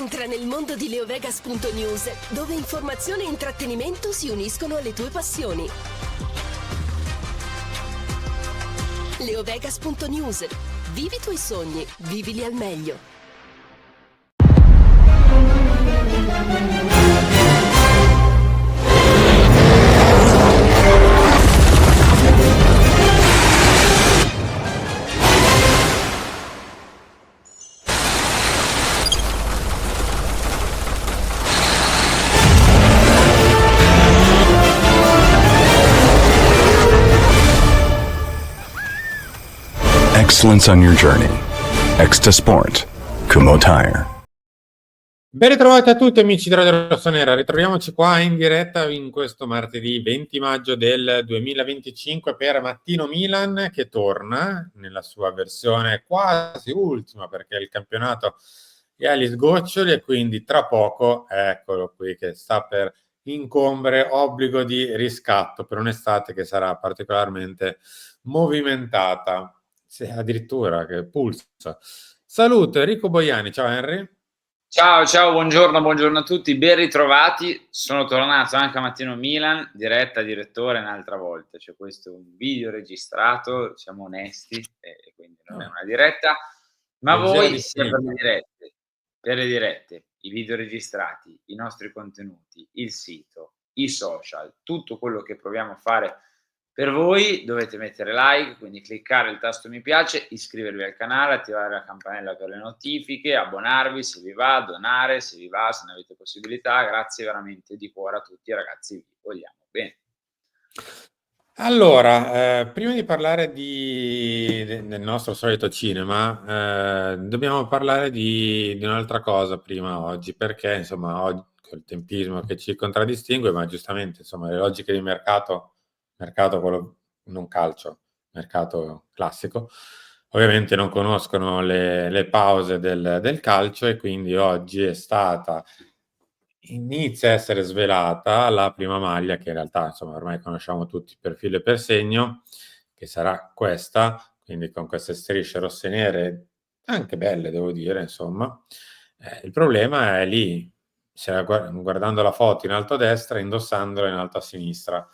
Entra nel mondo di leovegas.news, dove informazione e intrattenimento si uniscono alle tue passioni. Leovegas.news. Vivi i tuoi sogni, vivili al meglio. Excellence on your journey. Extra Sport. Kumho Tire. Ben ritrovati a tutti amici di Radio Rossonera, ritroviamoci qua in diretta in questo martedì 20 maggio del 2025 per Mattino Milan, che torna nella sua versione quasi ultima perché il campionato è agli sgoccioli e quindi tra poco eccolo qui che sta per incombere obbligo di riscatto per un'estate che sarà particolarmente movimentata, addirittura che pulsa. Saluto Enrico Boiani, ciao Henry. Ciao, buongiorno a tutti, ben ritrovati. Sono tornato anche a Mattino Milan, diretta direttore un'altra volta. C'è questo un video registrato, siamo onesti, e quindi non è una diretta, ma voi sia per le dirette, i video registrati, i nostri contenuti, il sito, i social, tutto quello che proviamo a fare per voi dovete mettere like, quindi cliccare il tasto mi piace, iscrivervi al canale, attivare la campanella per le notifiche, abbonarvi se vi va, donare se vi va, se ne avete possibilità. Grazie veramente di cuore a tutti ragazzi, vi vogliamo bene. Allora, prima di parlare del nostro solito cinema, dobbiamo parlare di un'altra cosa prima oggi, perché insomma oggi col tempismo che ci contraddistingue, ma giustamente insomma le logiche di mercato quello non calcio, mercato classico, ovviamente non conoscono le pause del calcio e quindi oggi inizia a essere svelata la prima maglia che in realtà insomma ormai conosciamo tutti per filo e per segno, che sarà questa, quindi con queste strisce rosse e nere anche belle devo dire insomma. Il problema è lì, guardando la foto in alto a destra e indossandola in alto a sinistra,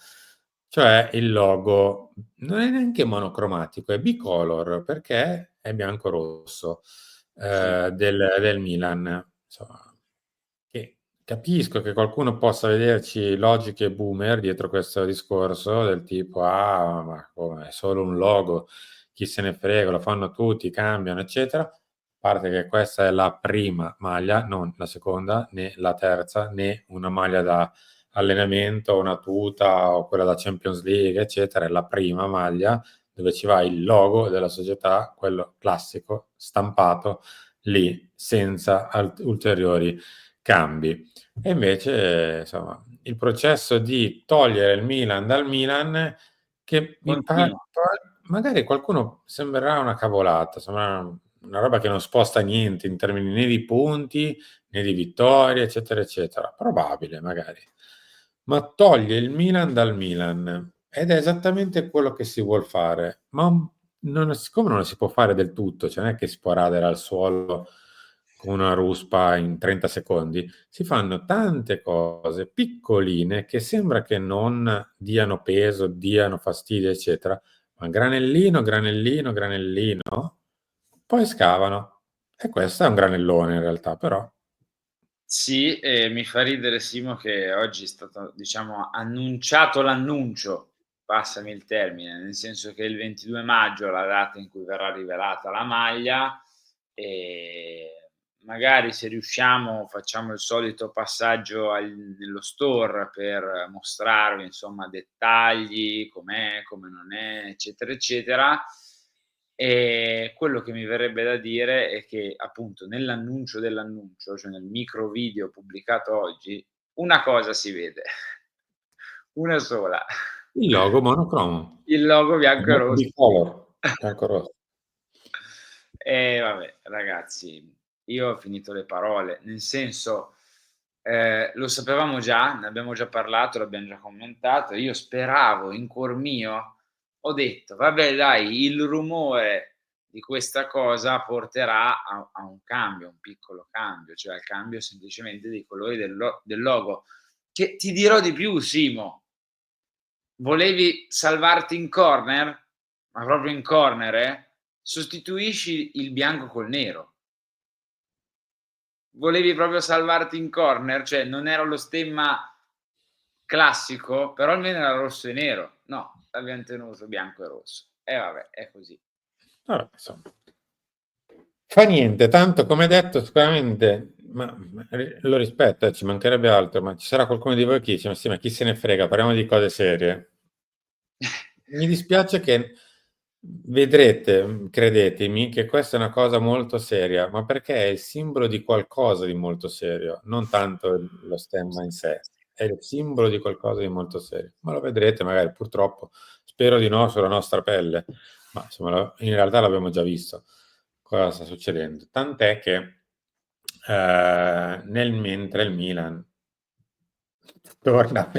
cioè il logo non è neanche monocromatico, è bicolor perché è bianco-rosso del Milan, insomma. Capisco che qualcuno possa vederci logiche boomer dietro questo discorso del tipo: "Ah, ma come, è solo un logo, chi se ne frega, lo fanno tutti, cambiano, eccetera". A parte che questa è la prima maglia, non la seconda, né la terza, né una maglia da allenamento, una tuta o quella da Champions League, eccetera. È la prima maglia dove ci va il logo della società, quello classico, stampato lì, senza ulteriori cambi. E invece, insomma, il processo di togliere il Milan dal Milan, che mi pare, Continua. magari qualcuno sembrerà una cavolata, sembrerà una roba che non sposta niente in termini né di punti né di vittorie, eccetera, eccetera. Probabile, magari. Ma toglie il Milan dal Milan ed è esattamente quello che si vuol fare. Ma siccome non lo si può fare del tutto, cioè non è che si può radere al suolo con una ruspa in 30 secondi, si fanno tante cose piccoline che sembra che non diano peso, diano fastidio, eccetera, ma granellino, granellino, granellino, poi scavano. E questo è un granellone in realtà, però. Sì, e mi fa ridere Simo che oggi è stato, diciamo, annunciato l'annuncio, passami il termine, nel senso che il 22 maggio è la data in cui verrà rivelata la maglia e magari se riusciamo facciamo il solito passaggio nello store per mostrarvi, insomma, dettagli, com'è, come non è, eccetera, eccetera. Quello che mi verrebbe da dire è che, appunto, nell'annuncio dell'annuncio, cioè nel micro video pubblicato oggi, una cosa si vede, una sola, Il logo monocromo. il logo bianco e rosso. Bicolor, bianco-rosso. Vabbè ragazzi, io ho finito le parole, nel senso, lo sapevamo già, ne abbiamo già parlato, l'abbiam già commentato, io speravo in cuor mio, ho detto: "Vabbè dai, il rumore di questa cosa porterà a un cambio, un piccolo cambio, cioè al cambio semplicemente dei colori del logo. Che ti dirò di più, Simo, volevi salvarti in corner? Ma proprio in corner, sostituisci il bianco col nero. Volevi proprio salvarti in corner? Cioè non era lo stemma classico, però almeno era rosso e nero. No, l'abbiamo tenuto bianco e rosso. E vabbè, è così. Vabbè, insomma. Fa niente, tanto come detto, sicuramente, ma lo rispetto, ci mancherebbe altro, ma ci sarà qualcuno di voi che dice, ma sì, ma chi se ne frega, parliamo di cose serie. Mi dispiace che vedrete, credetemi, che questa è una cosa molto seria, ma perché è il simbolo di qualcosa di molto serio, non tanto lo stemma in sé, è il simbolo di qualcosa di molto serio. Ma lo vedrete magari, purtroppo, spero di no sulla nostra pelle, ma insomma, in realtà l'abbiamo già visto cosa sta succedendo. Tant'è che nel mentre il Milan torna a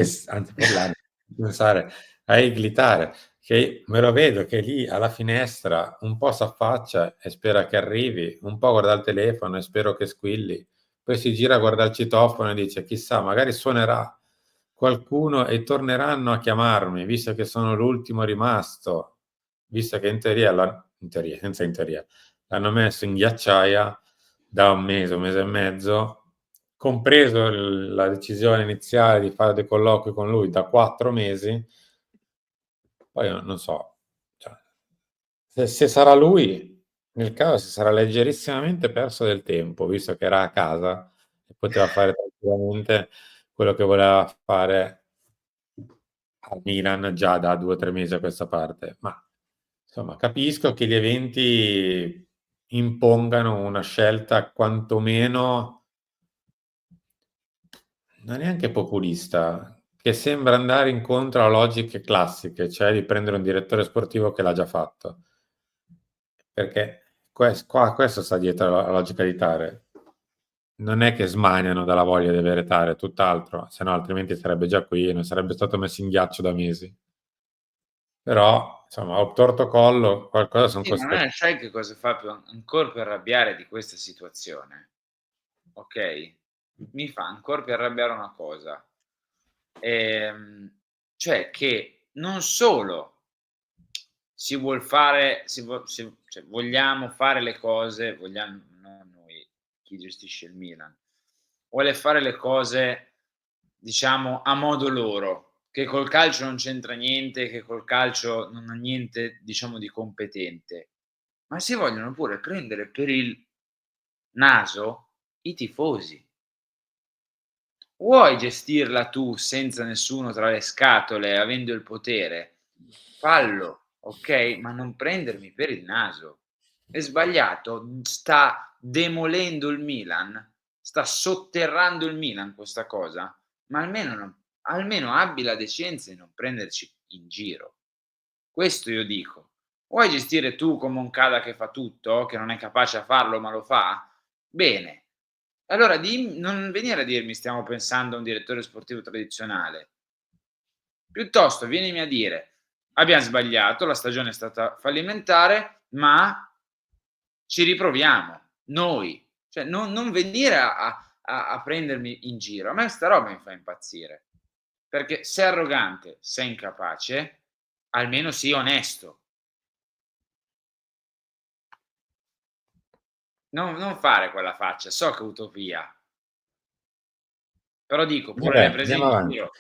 pensare a Iglitare, che me lo vedo che lì alla finestra un po' s'affaccia e spera che arrivi, un po' guarda il telefono e spero che squilli, poi si gira, guarda il citofono e dice chissà, magari suonerà qualcuno e torneranno a chiamarmi, visto che sono l'ultimo rimasto, visto che in teoria, senza in teoria, l'hanno messo in ghiacciaia da un mese e mezzo, compreso la decisione iniziale di fare dei colloqui con lui da 4 mesi, poi non so, cioè, se sarà lui, nel caso si sarà leggerissimamente perso del tempo, visto che era a casa e poteva fare tranquillamente quello che voleva fare al Milan già da 2 o 3 mesi a questa parte. Ma insomma, capisco che gli eventi impongano una scelta quantomeno non neanche populista, che sembra andare incontro a logiche classiche, cioè di prendere un direttore sportivo che l'ha già fatto. Perché questo sta dietro la logica di Tare. Non è che smaniano dalla voglia di avere Tare, tutt'altro, se no altrimenti sarebbe già qui e non sarebbe stato messo in ghiaccio da mesi. Però, insomma, ho torto collo, qualcosa sono Sì, ma a costretto. me sai che cosa fa ancora più arrabbiare di questa situazione? Ok? Mi fa ancora più arrabbiare una cosa, cioè che non solo si vuol fare, cioè vogliamo fare le cose, vogliamo, non noi, chi gestisce il Milan, vuole fare le cose, diciamo, a modo loro, che col calcio non c'entra niente, che col calcio non ha niente, diciamo, di competente, ma si vogliono pure prendere per il naso i tifosi. Vuoi gestirla tu senza nessuno tra le scatole, avendo il potere? Fallo, okay, ma non prendermi per il naso. È sbagliato, sta demolendo il Milan, sta sotterrando il Milan questa cosa, ma almeno abbi la decenza di non prenderci in giro. Questo io dico. Vuoi gestire tu come Moncada che fa tutto, che non è capace a farlo ma lo fa? Bene. Allora non venire a dirmi: "Stiamo pensando a un direttore sportivo tradizionale". Piuttosto vienimi a dire: "Abbiam sbagliato, la stagione è stata fallimentare, ma ci riproviamo, noi". Cioè non venire a prendermi in giro. A me sta roba mi fa impazzire, perché sei arrogante, sei incapace, almeno sii onesto. Non fare quella faccia, so che è utopia, però dico pure le Vabbè, prese andiamo in avanti. giro,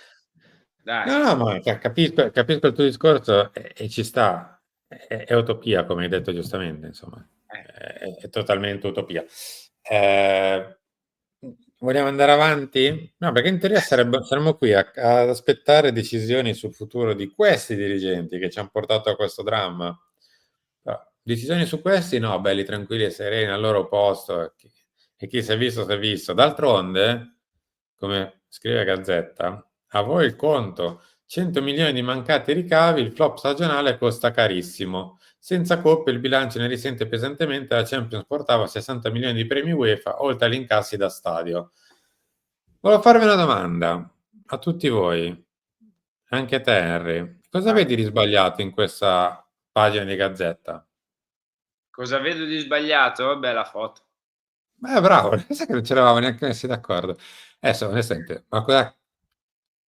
dai. No, no, ma capisco il tuo discorso e ci sta. È utopia, come hai detto giustamente, insomma, Eh. è totalmente utopia. Eh, vogliamo andare avanti? No, perché in teoria saremmo qui ad aspettare decisioni sul futuro di questi dirigenti che ci hanno portato a questo dramma. Però, decisioni su questi, no, belli tranquilli e sereni al loro posto, e chi si è visto si è visto. D'altronde, come scrive Gazzetta, a voi il conto, 100 milioni di mancati ricavi, il flop stagionale costa carissimo. Senza coppe il bilancio ne risente pesantemente, la Champions portava 60 milioni di premi UEFA, oltre agli incassi da stadio. Volevo farvi una domanda a tutti voi, anche a te Henry. Cosa Vai. vedi di sbagliato in questa pagina di Gazzetta? Cosa vedo di sbagliato? Vabbè, la foto. Bravo, sai che non ci eravamo neanche messi d'accordo. Adesso onestamente, ma cosa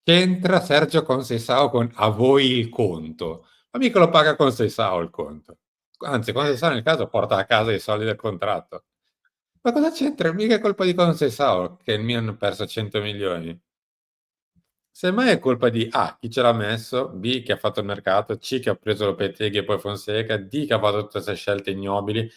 c'entra Sergio Conceição con "a voi il conto"? Ma mica lo paga Conceição il conto. Anzi, Conceição nel caso porta a casa i soldi del contratto. Ma cosa c'entra? Mica è colpa di Conceição che il Milan ha perso 100 milioni. Semmai è colpa di A, chi ce l'ha messo, B, chi ha fatto il mercato, C, che ha preso Lopetegui e poi Fonseca, D, che ha fatto tutte queste scelte ignobili,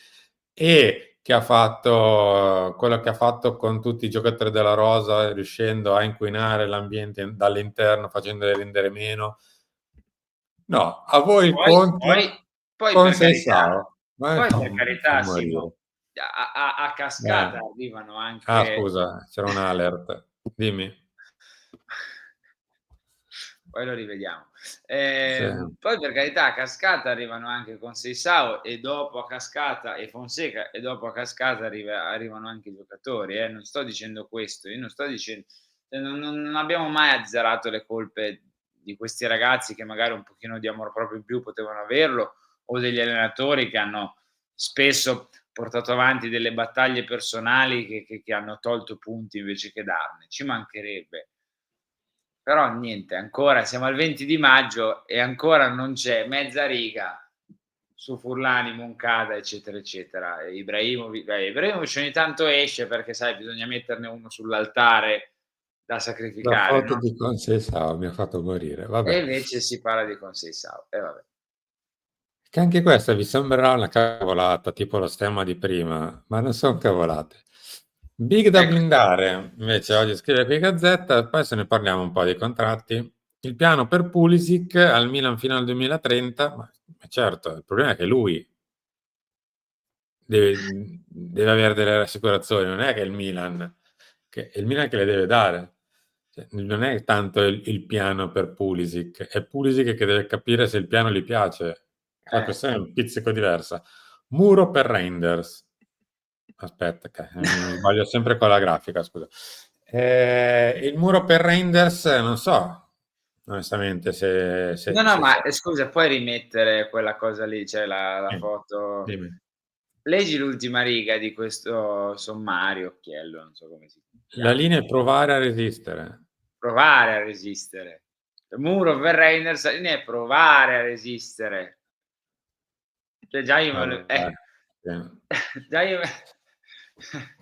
E, che ha fatto quello che ha fatto con tutti i giocatori della rosa, riuscendo a inquinare l'ambiente dall'interno, facendoli rendere meno. No, a voi il Poi, conto poi con per carità, Seisao. Ma poi fa, per fa carità, morire. Simo, a cascata arrivano Ah, anche. scusa, c'era un alert. Dimmi. Poi lo rivediamo. Sì. Poi per carità a cascata arrivano anche Conceição e dopo a cascata e Fonseca e dopo a cascata arrivano anche i giocatori, non sto dicendo questo, io non sto dicen cioè non abbiamo mai azzerato le colpe di questi ragazzi che magari un pochino di amor proprio in più potevano averlo, o degli allenatori che hanno spesso portato avanti delle battaglie personali che hanno tolto punti invece che darne, ci mancherebbe. Però niente, ancora siamo al 20 di maggio e ancora non c'è mezza riga su Furlani, Moncada, eccetera, eccetera. E Ibrahimovic ogni tanto esce perché sai bisogna metterne uno sull'altare da La sacrificare, foto no, di Conceição mi ha fatto morire. e Vabbè. invece si parla di Conceição e vabbè. Che anche questa vi sembrerà una cavolata, tipo lo stemma di prima, ma non son cavolate. Big da Ecco, blindare, invece oggi scrive qui Gazzetta, poi se ne parliamo un po' dei contratti. Il piano per Pulisic al Milan fino al 2030, ma certo, il problema è che lui deve avere delle rassicurazioni, non è che è il Milan che le deve dare. Cioè, non è tanto il piano per Pulisic, è Pulisic che deve capire se il piano gli piace. La questione è un pizzico diversa. Muro per Reinders. Aspetta, che mi sbaglio sempre con la grafica, scusa. Il muro per Reinders, non so, onestamente, no, no, ma scusa, puoi rimettere quella cosa lì, cioè la foto. dimmi. Leggi l'ultima riga di questo sommario, occhiello, non so come si La chiama. linea è provare a resistere. Provare a resistere. Muro per Reinders è provare a resistere. Cioè già io me lo Vabbè, sì. già io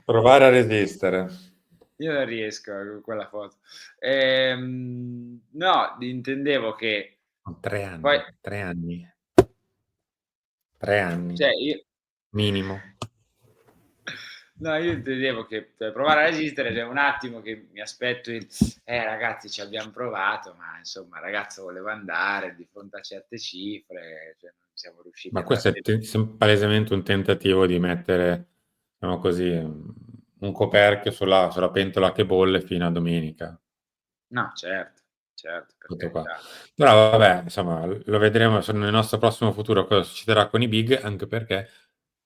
Provare a resistere. io non riesco con quella foto. No, intendevo che 3 poi anni, 3 anni, 3 anni cioè io minimo. no, io intendevo che per provare a resistere c'è un attimo che mi aspetto il: ragazzi ci abbiam provato, ma insomma il ragazzo voleva andare di fronte a certe cifre, cioè non siamo riusciti Ma a questo è dargli". palesemente un tentativo di mettere, diciamo così, un coperchio sulla pentola che bolle fino a domenica. No, certo, per Tutto qua. carità. Però vabbè, insomma, lo vedremo nel nostro prossimo futuro cosa succederà con i big, anche perché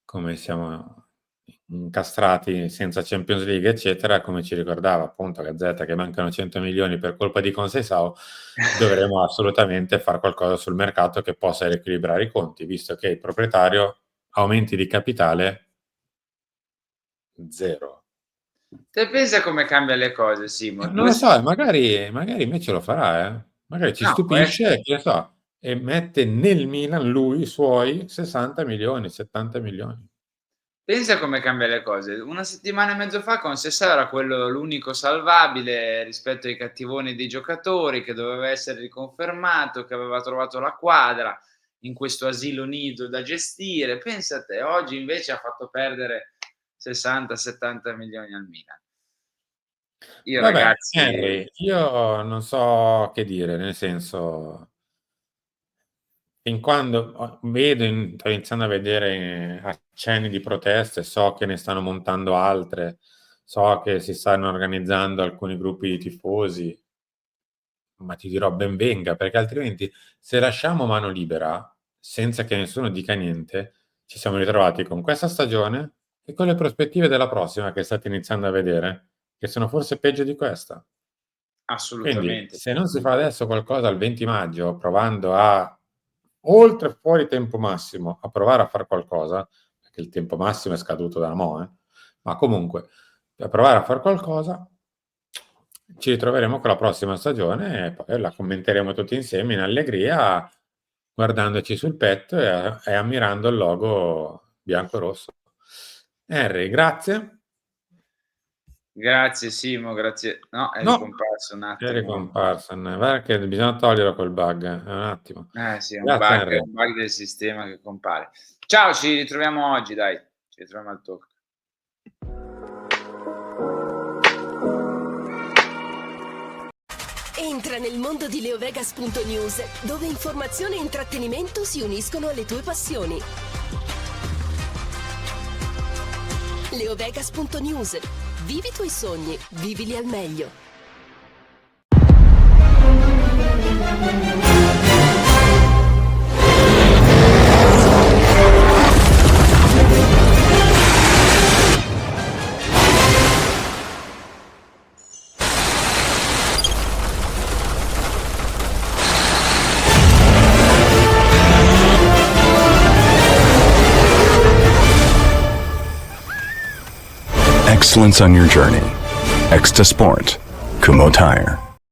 come siamo incastrati senza Champions League, eccetera, come ci ricordava appunto Gazzetta che mancano 100 milioni per colpa di Conceição, dovremo assolutamente far qualcosa sul mercato che possa riequilibrare i conti, visto che il proprietario aumenti di capitale 0. Te pensa come cambia le cose, Simo, Non 2 lo s so, magari invece lo farà, eh. Magari ci no, può essere. stupisce, che ne so, e mette nel Milan lui i suoi 60 milioni, 70 milioni. Pensa come cambia le cose. Una settimana e mezzo fa Conceição era quello l'unico salvabile rispetto ai cattivoni dei giocatori, che doveva essere riconfermato, che aveva trovato la quadra in questo asilo nido da gestire. Pensa a te, oggi invece ha fatto perdere 60, 70 milioni al Milan. Io Vabbè, ragazzi Henry, io non so che dire, nel senso, fin quando sto iniziando a vedere accenni di proteste, so che ne stanno montando altre, so che si stanno organizzando alcuni gruppi di tifosi, ma ti dirò ben venga, perché altrimenti se lasciamo mano libera, senza che nessuno dica niente, ci siamo ritrovati con questa stagione e con le prospettive della prossima che state iniziando a vedere, che sono forse peggio di questa. Quindi, assolutamente. se non si fa adesso qualcosa al 20 maggio, provando a, oltre fuori tempo massimo, a provare a far qualcosa, perché il tempo massimo è scaduto da mo', ma comunque per provare a fare qualcosa ci ritroveremo con la prossima stagione e poi la commenteremo tutti insieme in allegria, guardandoci sul petto e ammirando il logo bianco-rosso. Henry, grazie. Grazie Simo, grazie. No, è No, ricomparso un è attimo. ricomparso. Guarda che bisogna toglierlo quel bug, un attimo. Sì, è un Grazie, Henry. bug del sistema che compare. Ciao, ci ritroviamo oggi, dai. Ci ritroviamo al talk. Entra nel mondo di leovegas.news, dove informazione e intrattenimento si uniscono alle tue passioni. Leovegas.news. Vivi i tuoi sogni, vivili al meglio. Excellence on your journey. Extra Sport. Kumho Tire.